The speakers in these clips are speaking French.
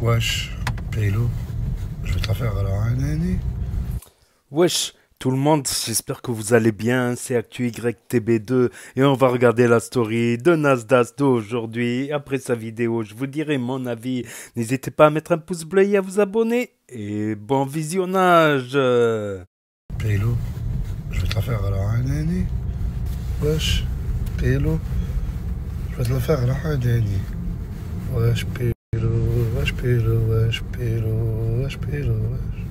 Wesh, Pélo, je vais te la faire alors, hein, Nani. Wesh, tout le monde, j'espère que vous allez bien, c'est ActuYTB2 et on va regarder la story de Nasdaq d'aujourd'hui. Après sa vidéo, je vous dirai mon avis. N'hésitez pas à mettre un pouce bleu et à vous abonner. Et bon visionnage. Pélo, je vais te la faire alors, hein, Nani. Wesh, Pélo, je vais te la faire alors, hein, Nani. Wesh, Pélo, wesh, Pélo, wesh, Pélo, wesh, Pélo, wesh.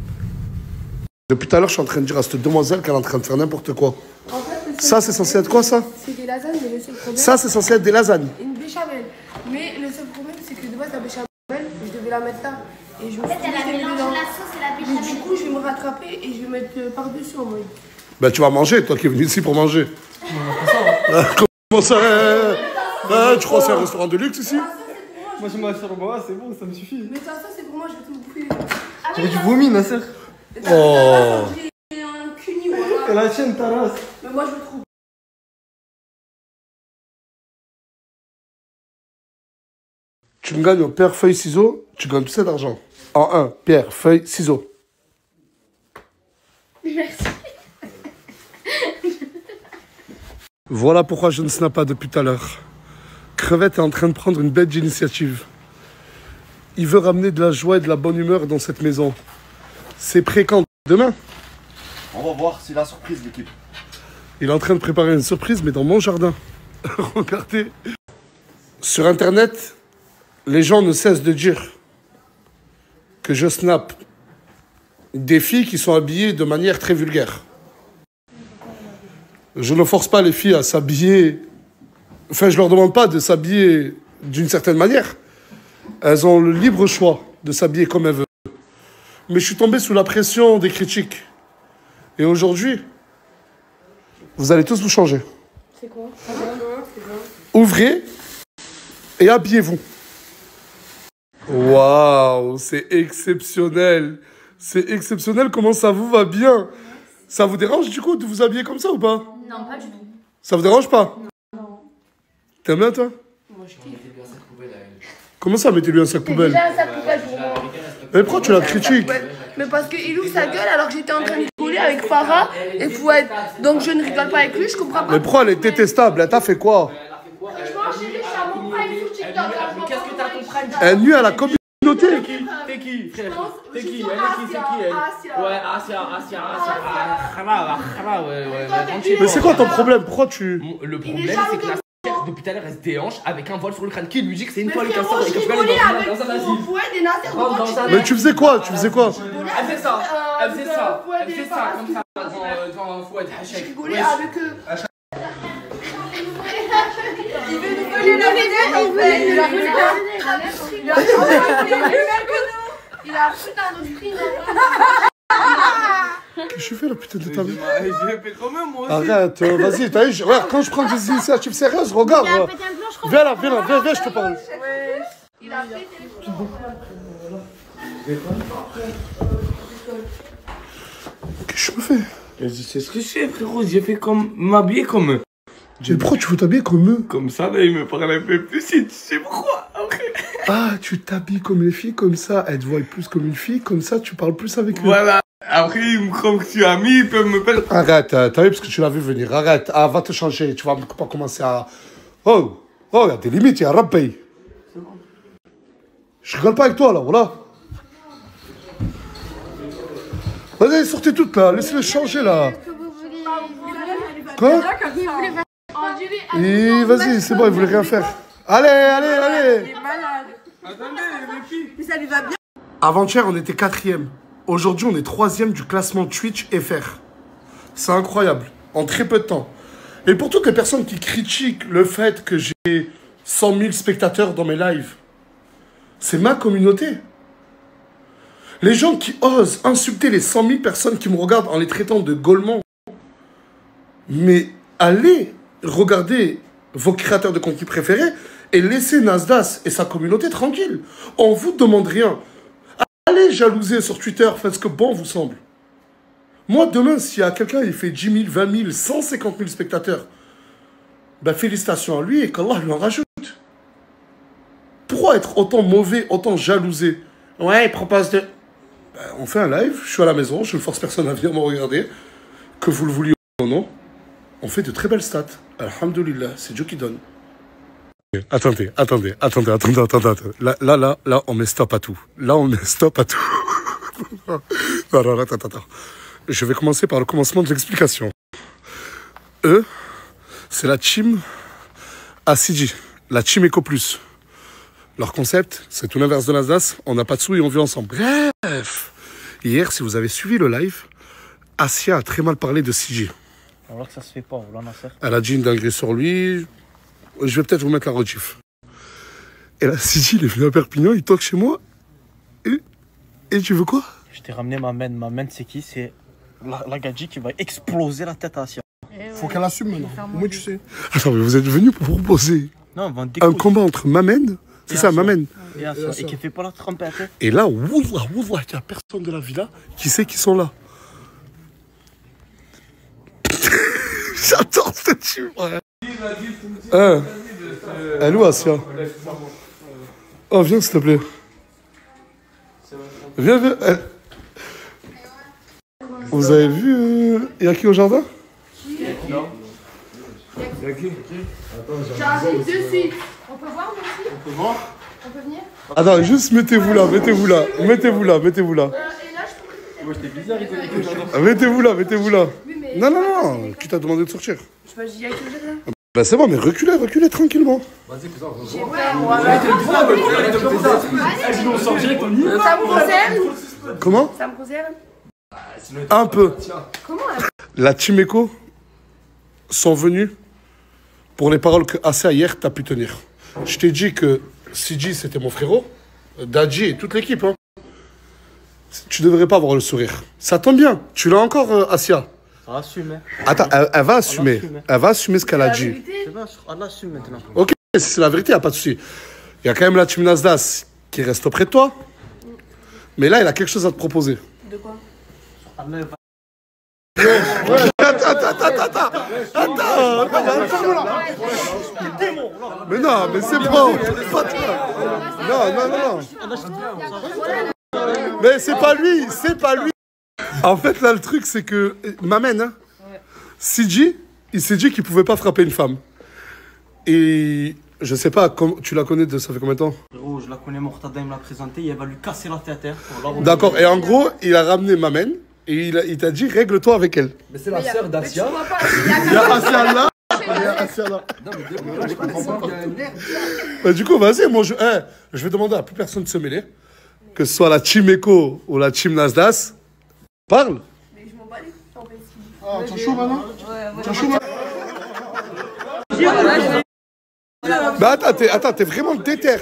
Depuis tout à l'heure, je suis en train de dire à cette demoiselle qu'elle est en train de faire n'importe quoi. En fait, Ça, c'est censé être quoi, ça? C'est des lasagnes, mais le seul problème... Ça, c'est censé être des lasagnes. Une béchamel. Mais le seul problème, c'est que de base, la béchamel, je devais la mettre là. Et je me suis dit, Elle a mélangé la sauce et la mais béchamel. du coup, je vais me rattraper et je vais mettre par-dessus en mode. Ben, tu vas manger, toi qui es venu ici pour manger. Comment ça? Tu crois que c'est un restaurant de luxe ici? Moi j'ai ma shawarma, c'est bon, ça me suffit. Mais ça, c'est pour moi, je vais tout bouffer. J'aurais du vomi, Nasser. Oh. J'ai un cuni, Et voilà. la tienne, ta race. Mais moi, je me trouve. Tu me gagnes au pierre, feuille, ciseaux, tu gagnes tout cet argent. En un, pierre, feuille, ciseaux. Merci. Voilà pourquoi je ne snap pas depuis tout à l'heure. Crevette est en train de prendre une bête d'initiative. Il veut ramener de la joie et de la bonne humeur dans cette maison. C'est prêt quand? Demain? On va voir, c'est la surprise l'équipe. Il est en train de préparer une surprise, mais dans mon jardin. Regardez. Sur Internet, les gens ne cessent de dire que je snap des filles qui sont habillées de manière très vulgaire. Je ne force pas les filles à s'habiller... Enfin, je leur demande pas de s'habiller d'une certaine manière. Elles ont le libre choix de s'habiller comme elles veulent. Mais je suis tombé sous la pression des critiques. Et aujourd'hui, vous allez tous vous changer. C'est quoi? Ouvrez et habillez-vous. Waouh, c'est exceptionnel. C'est exceptionnel comment ça vous va bien. Ça vous dérange du coup de vous habiller comme ça ou pas? Non, pas du tout. Ça vous dérange pas? T'aimes bien toi? Moi, je kiffe. Comment ça, mettez-lui un sac C'est poubelle? déjà un sac poubelle pour moi. Mais pourquoi tu la critiques? Mais parce qu'il ouvre sa gueule alors que j'étais en train de rigoler avec Farah et Fouad. Donc je ne rigole pas avec lui, je comprends pas. Mais pourquoi elle est détestable? Elle t'a fait quoi? Franchement, chérie, je suis à mon prime sur TikTok. hein, je m'en Qu'est-ce que t'as ton prime? Elle nuit à la communauté. T'es qui, frère? T'es qui? sur Elle est qui? C'est qui elle? Asia. Ouais, Asia. Ouais. Mais c'est quoi ton problème? Pourquoi tu... Le Il est problème, c'est jaloux que de la moi. depuis tout à l'heure, elle se déhanche avec un voile sur le crâne. Qui lui dit que c'est une Mais toile qu'elle frérot, sort et je que tu vas aller rigolais avec dans un asile? Fouad et Nasser. Rentre dans un- Mais tu faisais quoi? Tu faisais quoi? Elle fait ça, elle fait ça, Fouad elle et fait ça Farah, comme ça devant Fouad Je Hachek. rigolais avec eux. Il veut nous voler la vedette en fait. Il a il a appris dans notre prix. Qu'est-ce que je fais là, putain de ta vie? J'ai fait quand même moi aussi. Arrête, vas-y, t'as vu, regarde, quand je prends des initiatives sérieuses, regarde. Il a pété un plan, je crois. Viens là, viens, je te parle. Il a pété le plan. Qu'est-ce que je me fais? Je sais ce que je fais, frérot. J'ai fait comme m'habiller comme eux. Mais pourquoi tu veux t'habiller comme eux? Comme ça, là, il me parle un peu plus. Tu sais pourquoi? Après. Ah, tu t'habilles comme les filles, comme ça, elles te voient plus comme une fille, comme ça, tu parles plus avec eux. Voilà. Après, ils me croient que tu es ami, ils peuvent me faire. Arrête, t'as vu parce que tu l'as vu venir, arrête. Ah, va te changer, tu vas pas commencer à... Oh, il y a des limites, il y a un rappel. Je rigole pas avec toi, là, voilà. Vas-y, sortez toutes, là, laissez-les changer, là. Quoi? Et vas-y, c'est bon, il voulait rien faire. Allez. Attendez, les filles. Mais ça lui va bien. Avant-hier, on était 4e. Aujourd'hui, on est 3e du classement Twitch FR. C'est incroyable, en très peu de temps. Et pour toutes les personnes qui critiquent le fait que j'ai 100 000 spectateurs dans mes lives, c'est ma communauté. Les gens qui osent insulter les 100 000 personnes qui me regardent en les traitant de gaulements, mais allez regarder vos créateurs de contenu préférés et laissez Nasdaq et sa communauté tranquille. On vous demande rien. Allez jalouser sur Twitter, faites ce que bon vous semble. Moi, demain, s'il y a quelqu'un qui fait 10 000, 20 000, 150 000 spectateurs, ben félicitations à lui et qu'Allah lui en rajoute. Pourquoi être autant mauvais, autant jalousé? Ouais, il propose de... Ben, on fait un live, je suis à la maison, je ne force personne à venir me regarder. Que vous le vouliez ou non, on fait de très belles stats. Alhamdoulilah, c'est Dieu qui donne. Attendez. Là, on met stop à tout. Là, on met stop à tout. Non, attends. Je vais commencer par le commencement de l'explication. Eux, c'est la team ACG, la team Eco Plus. Leur concept, c'est tout l'inverse de Nasdaq. On n'a pas de sous et on vit ensemble. Bref, hier, si vous avez suivi le live, Asia a très mal parlé de CG. Alors que ça se fait pas, là, Nasser. Elle a dit une dinguerie sur lui. Je vais peut-être vous mettre la rediff. Et là, CG, il est venu à Perpignan, il toque chez moi. Et tu veux quoi? Je t'ai ramené ma main. Ma main, c'est qui? C'est la gadji qui va exploser la tête à Asia. Faut qu'elle assume maintenant. Moi, tu sais. Attends, mais vous êtes venu pour proposer un combat entre Mamen, c'est ça, Mamen. Et qui fait pas la trompette. Et là, Wallah, il n'y a personne de la villa qui sait qu'ils sont là. J'adore cette team. Elle est où, Asia? Oh, viens, s'il te plaît. Viens. Vous avez vu il y a qui au jardin? Non. J'arrive de suite. On peut voir, merci? On peut voir? On peut venir? Attends, juste mettez-vous là. Et là, je peux... Moi, j'étais bizarre, il connaît que j'entends. Mettez-vous là. Oui, mais... Non, qui t'a demandé de sortir? Je sais pas, j'y ai avec le jeu, là. Bah c'est bon, mais reculez tranquillement. Vas-y, cousin, on Ça me concerne? Comment? Ça me concerne? Un peu. Comment? La team Eco sont venus pour les paroles que Asia hier t'a pu tenir. Je t'ai dit que CG c'était mon frérot, Dadji et toute l'équipe. Hein. Tu devrais pas avoir le sourire. Ça tombe bien, tu l'as encore Asia. Elle assume. Attends, elle va assumer. Elle va assumer ce qu'elle a dit. C'est bon, elle assume maintenant. Ok, si c'est la vérité, il n'y a pas de souci. Il y a quand même la team Nasdaq qui reste auprès de toi. Mais là, il a quelque chose à te proposer. De quoi? Attends. Mais non, mais c'est bon. Non. Mais c'est pas lui. En fait, là, le truc, c'est que Mamen, hein, CG, il s'est dit qu'il pouvait pas frapper une femme. Et je sais pas, tu la connais, ça fait combien de temps? Frérot, je la connais, Mortada, il me l'a présentée, elle va lui casser la tête. D'accord, et en gros, il a ramené Mamen et il t'a dit règle-toi avec elle. Mais c'est la sœur d'Asia. Il y a Asia là. Non, mais depuis, je comprends pas. Il y a un nerf. Bah, du coup, vas-y, moi je vais demander à plus personne de se mêler. Que ce soit la team Eco ou la team Nasdaq. Parle. Mais je m'en bats les couilles, en fait. Ah, t'as chaud maintenant? Ouais. T'as chaud maintenant? Bah attends, t'es vraiment déter.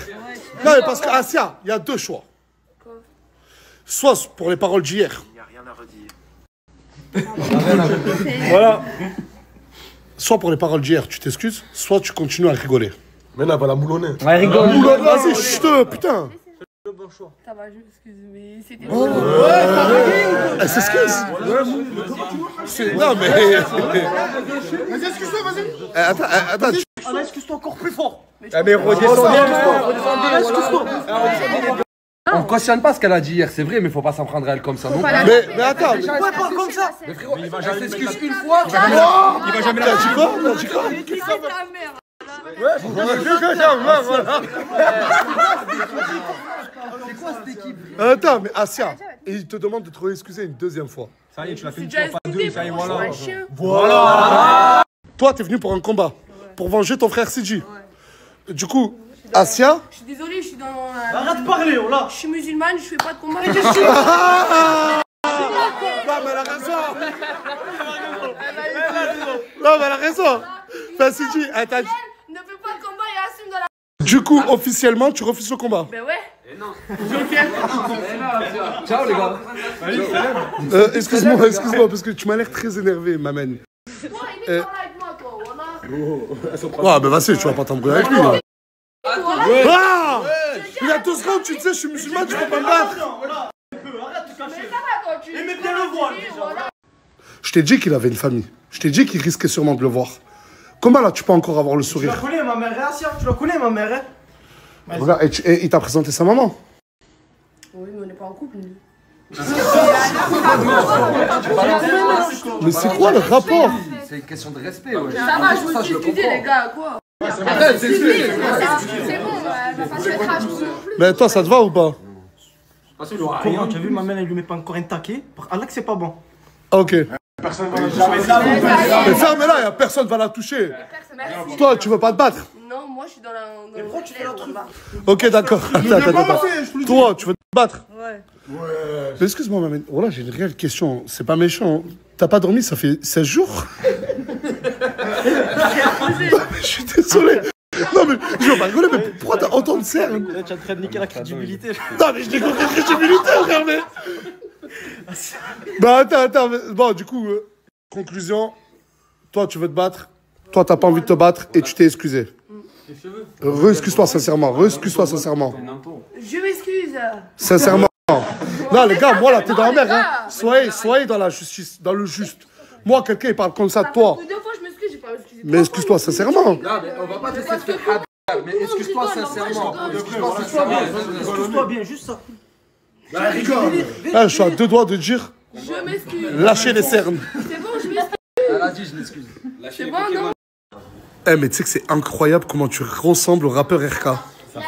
Non, mais parce qu'Asia, il y a deux choix. Soit pour les paroles d'hier. Il n'y a rien à redire. Voilà. Soit pour les paroles d'hier, tu t'excuses, soit tu continues à rigoler. Mais là, elle va la moulonner. Ouais, rigole. Vas-y, chut, putain. Le bon choix. Ça va, je m'excuse, mais c'était... Elle s'excuse. Non, mais... Vas-y, excuse-toi, vas-y. Attends. Excuse-toi encore plus fort. Mais redescendez. On ne cautionne pas ce qu'elle a dit hier, c'est vrai, mais faut pas s'en prendre à elle comme ça non plus. Mais attends. Ouais, pas comme ça. Mais frérot, elle s'excuse une fois. Il va jamais la dire quoi? C'est quoi cette équipe? Attends, mais Asia, il te demande de te réexcuser une deuxième fois. Ça y est, tu l'as fait une Déjà fois, pas deux, ça y est, voilà. un chien. Voilà. Toi, t'es venu pour un combat, pour venger ton frère CG. Du coup, Asia. Je suis désolée, je suis dans... Arrête de parler, oh là. Je suis musulmane, je fais pas de combat. Non, mais elle a raison. Non, mais elle a raison. Enfin, CG, elle t'a dit. Ne fais pas de combat et assume dans la... Du coup, officiellement, tu refuses le combat. Ben ouais. Ciao les gars. Excuse-moi, parce que tu m'as l'air très énervé, Mamen. Toi, il est avec moi, toi, voilà. Ah, ben vas-y, tu vas pas t'embrouiller avec lui, là. Ah il y a 2 secondes, tu sais, je suis musulman, tu peux pas me battre. Mais ça va quand tu... Aimez bien le voile, déjà. Je t'ai dit qu'il avait une famille. Je t'ai dit qu'il risquait sûrement de le voir. Comment là, tu peux encore avoir le Tu sourire? la connais, ma mère, Asia. Tu la connais, ma mère. Regarde, et il t'a présenté sa maman. Oui, mais on n'est pas en couple, nous. Mais c'est quoi le rapport? C'est une question de respect, ouais. Ça va, je me suis excusé, les gars, quoi. Arrête, c'est excusé. C'est bon, elle va pas se mettre à genoux non plus. Mais toi, ça te va ou pas? Comment tu as vu, ma mère, elle lui met pas encore un taquet? Par Allah que c'est pas bon. Ah, ok. Personne va la Mais ferme-la, y'a personne va la toucher. Merci. Toi, tu veux pas te battre? Non, moi, je suis dans la... Pourquoi tu fais la truc? Ok, d'accord. Attends. Toi, tu veux te battre? Ouais. Mais excuse-moi, maman. Oh là, j'ai une réelle question. C'est pas méchant. T'as pas dormi, ça fait 16 jours? Je suis désolé. Non, mais je veux pas rigoler, mais pourquoi t'as autant de cernes? Là, tu es en train de niquer la crédibilité. Non, mais je dis qu'on fait crédibilité, frère, mais. Bah, attends. Bon, du coup, conclusion. Toi, tu veux te battre. Toi, t'as pas envie de te battre et tu t'es excusé. Re-excuse-toi sincèrement. Je m'excuse. Sincèrement. Non, les gars, moi, là, t'es dans la merde. Hein. Soyez dans la justice, dans le juste. Moi, quelqu'un, il parle comme ça de toi. Deux fois, je m'excuse, j'ai pas excusé. Mais excuse-toi sincèrement. Non, mais on va pas te laisser te faire mais excuse-toi sincèrement. Excuse-toi bien, juste ça. Je suis à 2 doigts de dire, Je m'excuse. lâchez les cernes. C'est bon, je m'excuse. Elle a dit, je m'excuse. C'est bon, non? Eh, mais tu sais que c'est incroyable comment tu ressembles au rappeur RK. Ça fait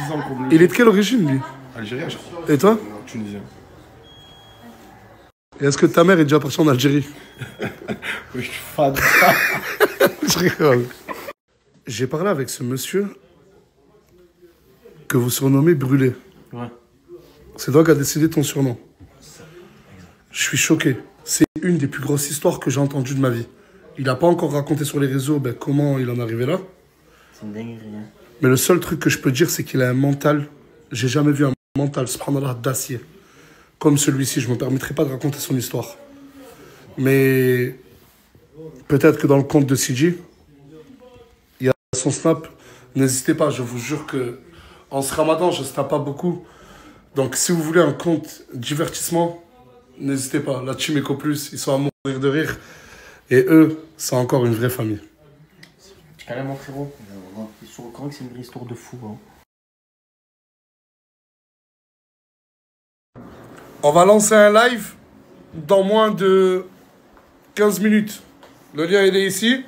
10 ans qu'on Il est de quelle origine, lui? Algérien, je crois. Et toi? Tunisien. Et est-ce que ta mère est déjà partie en Algérie? Oui, je suis fan. Je rigole. J'ai parlé avec ce monsieur que vous surnommez Brûlé. Ouais. C'est toi qui as décidé ton surnom. Je suis choqué. C'est une des plus grosses histoires que j'ai entendues de ma vie. Il n'a pas encore raconté sur les réseaux comment il en est arrivé là. C'est une dinguerie. Hein. Mais le seul truc que je peux dire, c'est qu'il a un mental. J'ai jamais vu un mental, subhanallah, d'acier. Comme celui-ci, je ne me permettrai pas de raconter son histoire. Mais peut-être que dans le compte de CG, il y a son snap. N'hésitez pas, je vous jure que en ce ramadan, je ne snap pas beaucoup. Donc si vous voulez un compte divertissement, n'hésitez pas. La team Eco Plus, ils sont à mourir de rire. Et eux, c'est encore une vraie famille. Tu connais mon frérot? Ils sont au courant que c'est une vraie histoire de fou. Hein. On va lancer un live dans moins de 15 minutes. Le lien, il est ici.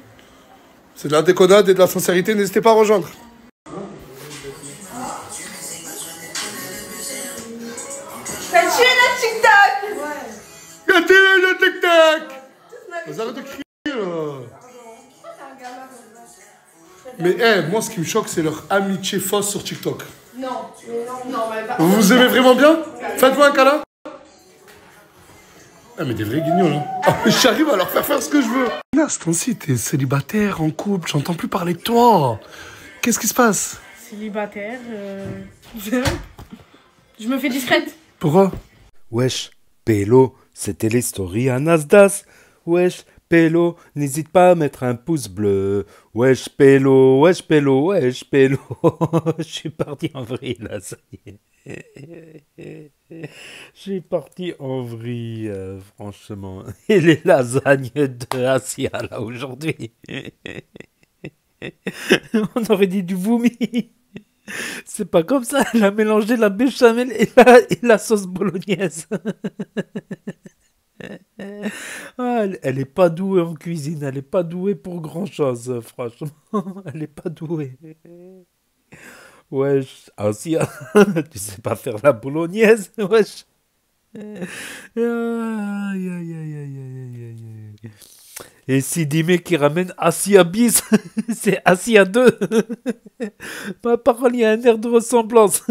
C'est de la déconnade et de la sincérité. N'hésitez pas à rejoindre. T'as tué le TikTok! Gâtez le tic-tac! Vous arrêtez de crier là. Mais moi, ce qui me choque, c'est leur amitié fausse sur TikTok. Non, mais pas. Vous vous aimez vraiment bien? Faites-moi un câlin. Ah, mais des vrais guignols, hein. J'arrive à leur faire ce que je veux. Là, ce temps-ci, t'es célibataire, en couple, j'entends plus parler de toi. Qu'est-ce qui se passe? Célibataire, je me fais discrète. Pourquoi? Wesh, Pélo, c'était les stories à Nasdaq. Wesh, Pélo, n'hésite pas à mettre un pouce bleu. Wesh, Pélo, wesh, Pélo, wesh, Pélo. Je suis parti en vrille, là, ça y est. Je suis parti en vrille, franchement. Et les lasagnes de Asia, là, aujourd'hui. On aurait dit du vomi. C'est pas comme ça, elle a mélangé la béchamel et la sauce bolognaise. Ah, elle est pas douée en cuisine, elle est pas douée pour grand chose, franchement. Elle est pas douée. Wesh, Asia, tu sais pas faire la bolognaise, wesh. Aïe, aïe, aïe, aïe, aïe, aïe. Et Sidimé qui ramène Asia bis, c'est Asia 2. Ma parole, il y a un air de ressemblance.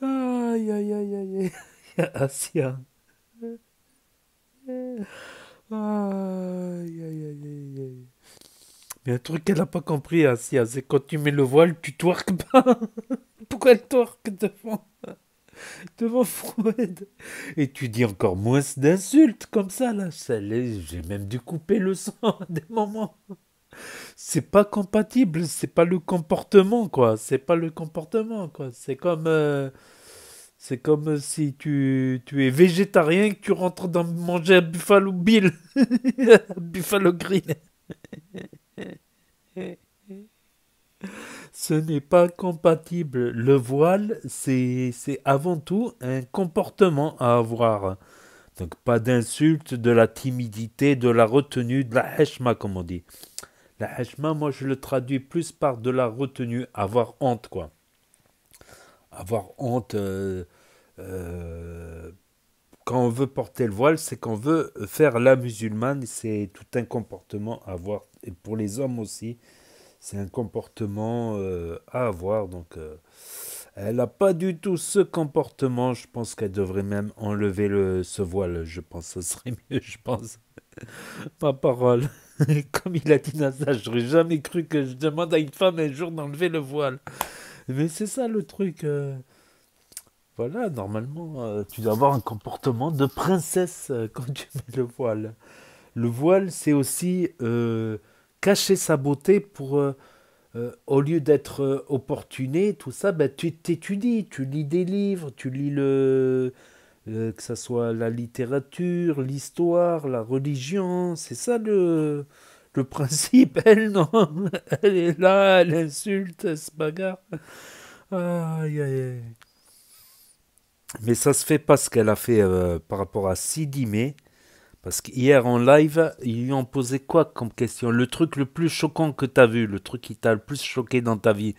Aïe, aïe, aïe, aïe. Asia. Aïe, aïe, aïe, aïe. Mais un truc qu'elle n'a pas compris, Asia, c'est quand tu mets le voile, tu twerk pas. Pourquoi elle twerk devant Fouad? Et tu dis encore moins d'insultes comme ça, là. J'ai même dû couper le son à des moments. C'est pas compatible, c'est pas le comportement, quoi. C'est pas le comportement, quoi. C'est comme si tu es végétarien et que tu rentres dans manger un Buffalo Bill. Buffalo Green. Ce n'est pas compatible. Le voile, c'est avant tout un comportement à avoir. Donc pas d'insulte, de la timidité, de la retenue, de la heshma, comme on dit. La heshma, moi je le traduis plus par de la retenue, avoir honte, quoi. Avoir honte, euh, quand on veut porter le voile, c'est qu'on veut faire la musulmane, c'est tout un comportement à avoir. Et pour les hommes aussi, c'est un comportement à avoir. Donc, elle n'a pas du tout ce comportement. Je pense qu'elle devrait même enlever ce voile. Je pense que ce serait mieux, je pense. Ma parole. Comme il a dit Nasa, j'aurais jamais cru que je demande à une femme un jour d'enlever le voile. Mais c'est ça le truc. Voilà, normalement, tu dois avoir un comportement de princesse quand tu mets le voile. Le voile, c'est aussi cacher sa beauté pour, au lieu d'être opportuné, tout ça, ben, tu t'étudies, tu lis des livres, tu lis que ce soit la littérature, l'histoire, la religion, c'est ça le principe. Elle, non, elle est là, elle insulte, elle se bagarre. Aïe, aïe, aïe. Mais ça se fait pas ce qu'elle a fait par rapport à Sidi May. Parce qu'hier en live, ils lui ont posé quoi comme question? Le truc le plus choquant que tu as vu, le truc qui t'a le plus choqué dans ta vie.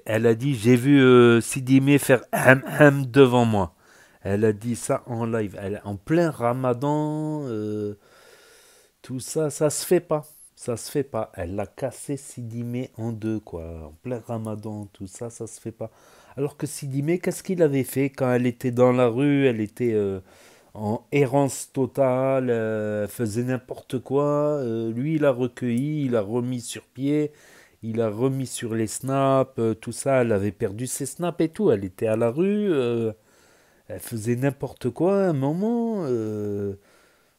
Elle a dit, j'ai vu Sidi May faire ham devant moi. Elle a dit ça en live. En plein ramadan, tout ça, ça se fait pas. Ça se fait pas. Elle a cassé Sidi May en deux, quoi. En plein ramadan, tout ça, ça se fait pas. Alors que Sidi May, qu'est-ce qu'il avait fait quand elle était dans la rue? Elle était en errance totale, faisait n'importe quoi. Lui, il a recueilli, il a remis sur pied, il a remis sur les snaps, tout ça. Elle avait perdu ses snaps et tout. Elle était à la rue, elle faisait n'importe quoi à un moment.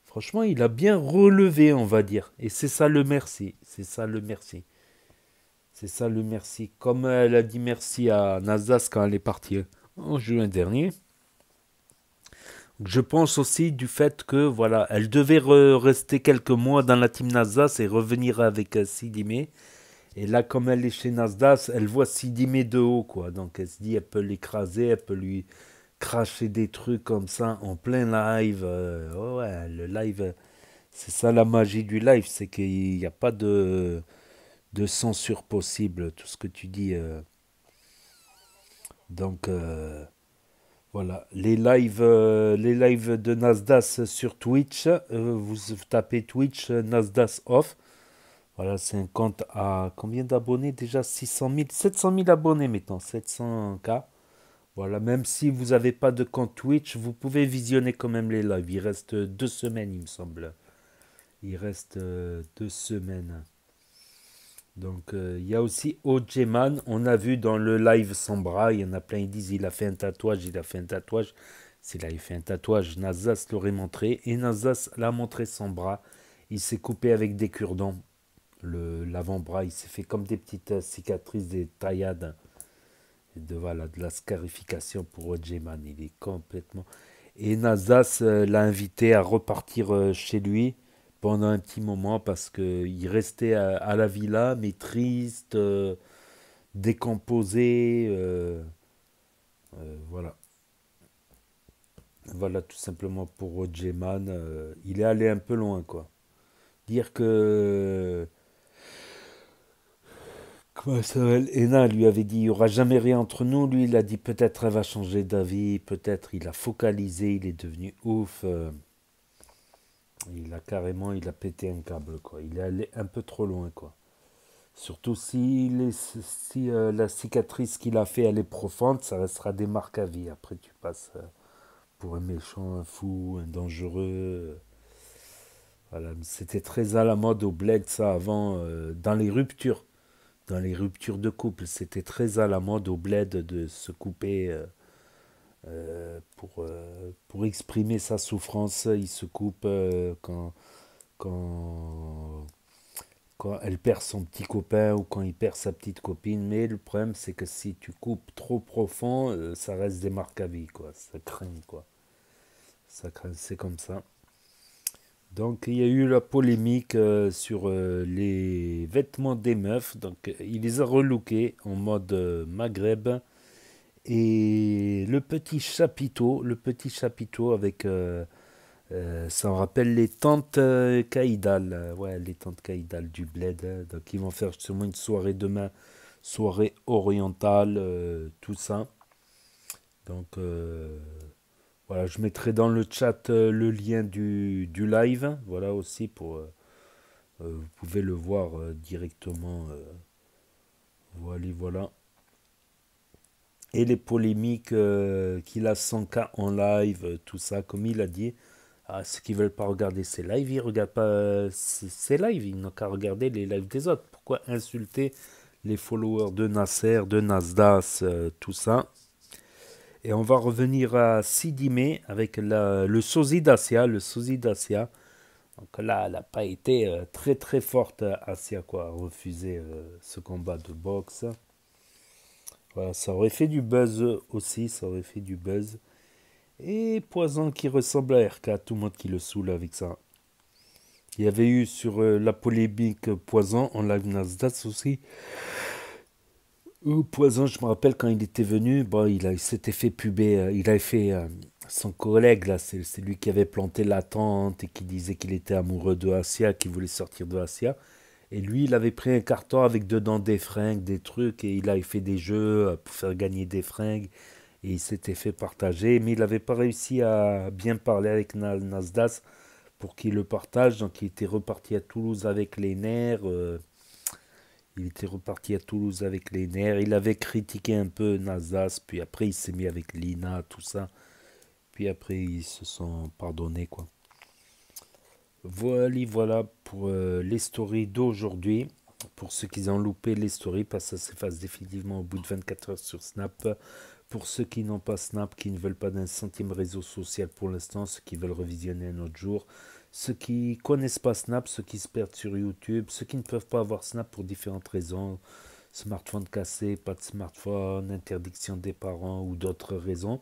Franchement, il a bien relevé, on va dire. Et c'est ça le merci. C'est ça le merci. C'est ça le merci. Comme elle a dit merci à Nazas quand elle est partie en juin dernier. Je pense aussi du fait que voilà, elle devait rester quelques mois dans la team Nasdaq et revenir avec Sidi May. Et là, comme elle est chez Nasdaq, elle voit Sidi May de haut, quoi. Donc elle se dit, elle peut l'écraser, elle peut lui cracher des trucs comme ça en plein live. Oh ouais, le live, c'est ça la magie du live, c'est qu'il n'y a pas de censure possible, tout ce que tu dis. Donc voilà, les lives de Nasdaq sur Twitch, vous tapez Twitch Nasdaq off. Voilà, c'est un compte à combien d'abonnés déjà? 600 000, 700 000 abonnés maintenant, 700K. Voilà, même si vous n'avez pas de compte Twitch, vous pouvez visionner quand même les lives. Il reste 2 semaines, il me semble. Il reste 2 semaines. Donc, il y a aussi Ojeman. On a vu dans le live sans bras, il y en a plein, ils disent il a fait un tatouage, il a fait un tatouage. S'il avait fait un tatouage, Nazas l'aurait montré. Et Nazas l'a montré sans bras. Il s'est coupé avec des cure-dents. L'avant-bras, il s'est fait comme des petites cicatrices, des taillades. Voilà, de la scarification pour Ojeman. Il est complètement... Et Nazas l'a invité à repartir chez lui pendant un petit moment parce qu'il restait à la villa, mais triste, décomposé. Voilà. Voilà tout simplement pour Ojeman. Il est allé un peu loin, quoi. Dire que... Comment ça s'appelle? Ena lui avait dit il n'y aura jamais rien entre nous. Lui, il a dit peut-être elle va changer d'avis. Peut-être il a focalisé, il est devenu ouf. Il a pété un câble, quoi. Il est allé un peu trop loin, quoi. Surtout si la cicatrice qu'il a fait, elle est profonde, ça restera des marques à vie. Après, tu passes pour un méchant, un fou, un dangereux. Voilà, c'était très à la mode au bled, ça, avant, dans les ruptures. Dans les ruptures de couple, c'était très à la mode au bled de se couper pour exprimer sa souffrance. Il se coupe quand, quand elle perd son petit copain ou quand il perd sa petite copine. Mais le problème, c'est que si tu coupes trop profond, ça reste des marques à vie, quoi. Ça craint, quoi. Ça craint, c'est comme ça. Donc il y a eu la polémique sur les vêtements des meufs. Donc il les a relookés en mode Maghreb. Et le petit chapiteau avec, ça me rappelle les tantes Caïdal, ouais, les tantes Caïdal du bled. Donc ils vont faire sûrement une soirée demain, soirée orientale, tout ça. Donc voilà, je mettrai dans le chat le lien du live, voilà aussi pour, vous pouvez le voir directement. Voilà, voilà. Et les polémiques qu'il a 100K en live, tout ça, comme il a dit. Ah, ceux qui veulent pas regarder ses lives, ils regardent pas ses lives, ils n'ont qu'à regarder les lives des autres. Pourquoi insulter les followers de Nasser, de Nasdas, tout ça. Et on va revenir à Sidi Mai avec le sosie d'Asia. Le sosie d'Asia. Donc là, elle n'a pas été très très forte, Asia, quoi, à refuser ce combat de boxe. Voilà, ça aurait fait du buzz aussi, ça aurait fait du buzz. Et Poison qui ressemble à RK, tout le monde qui le saoule avec ça. Il y avait eu sur la polémique Poison en live Nasdaq aussi. Poison, je me rappelle quand il était venu, bon, il s'était fait puber, il avait fait son collègue, là, c'est lui qui avait planté la tente et qui disait qu'il était amoureux de Asia, qu'il voulait sortir de Asia. Et lui, il avait pris un carton avec dedans des fringues, des trucs, et il avait fait des jeux pour faire gagner des fringues. Et il s'était fait partager, mais il n'avait pas réussi à bien parler avec Nasdaq pour qu'il le partage. Donc il était reparti à Toulouse avec les nerfs. Il avait critiqué un peu Nasdaq, puis après il s'est mis avec Lina, tout ça. Puis après ils se sont pardonnés, quoi. Voilà pour les stories d'aujourd'hui. Pour ceux qui ont loupé les stories, parce que ça s'efface définitivement au bout de 24 heures sur Snap. Pour ceux qui n'ont pas Snap, qui ne veulent pas d'un centième réseau social pour l'instant, ceux qui veulent revisionner un autre jour, ceux qui connaissent pas Snap, ceux qui se perdent sur YouTube, ceux qui ne peuvent pas avoir Snap pour différentes raisons, smartphone cassé, pas de smartphone, interdiction des parents ou d'autres raisons,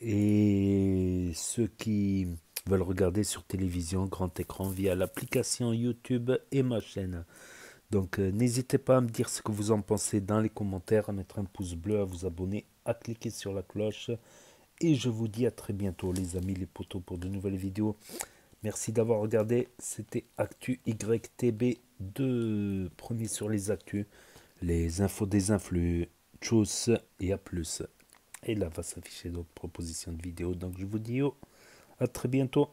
et ceux qui veulent regarder sur télévision, grand écran, via l'application YouTube et ma chaîne. Donc n'hésitez pas à me dire ce que vous en pensez dans les commentaires, à mettre un pouce bleu, à vous abonner, à cliquer sur la cloche. Et je vous dis à très bientôt les amis, les potos, pour de nouvelles vidéos. Merci d'avoir regardé, c'était Actu YTB2, premier sur les actus, les infos des influx. Tchuss et à plus. Et là va s'afficher d'autres propositions de vidéos. Donc je vous dis à très bientôt.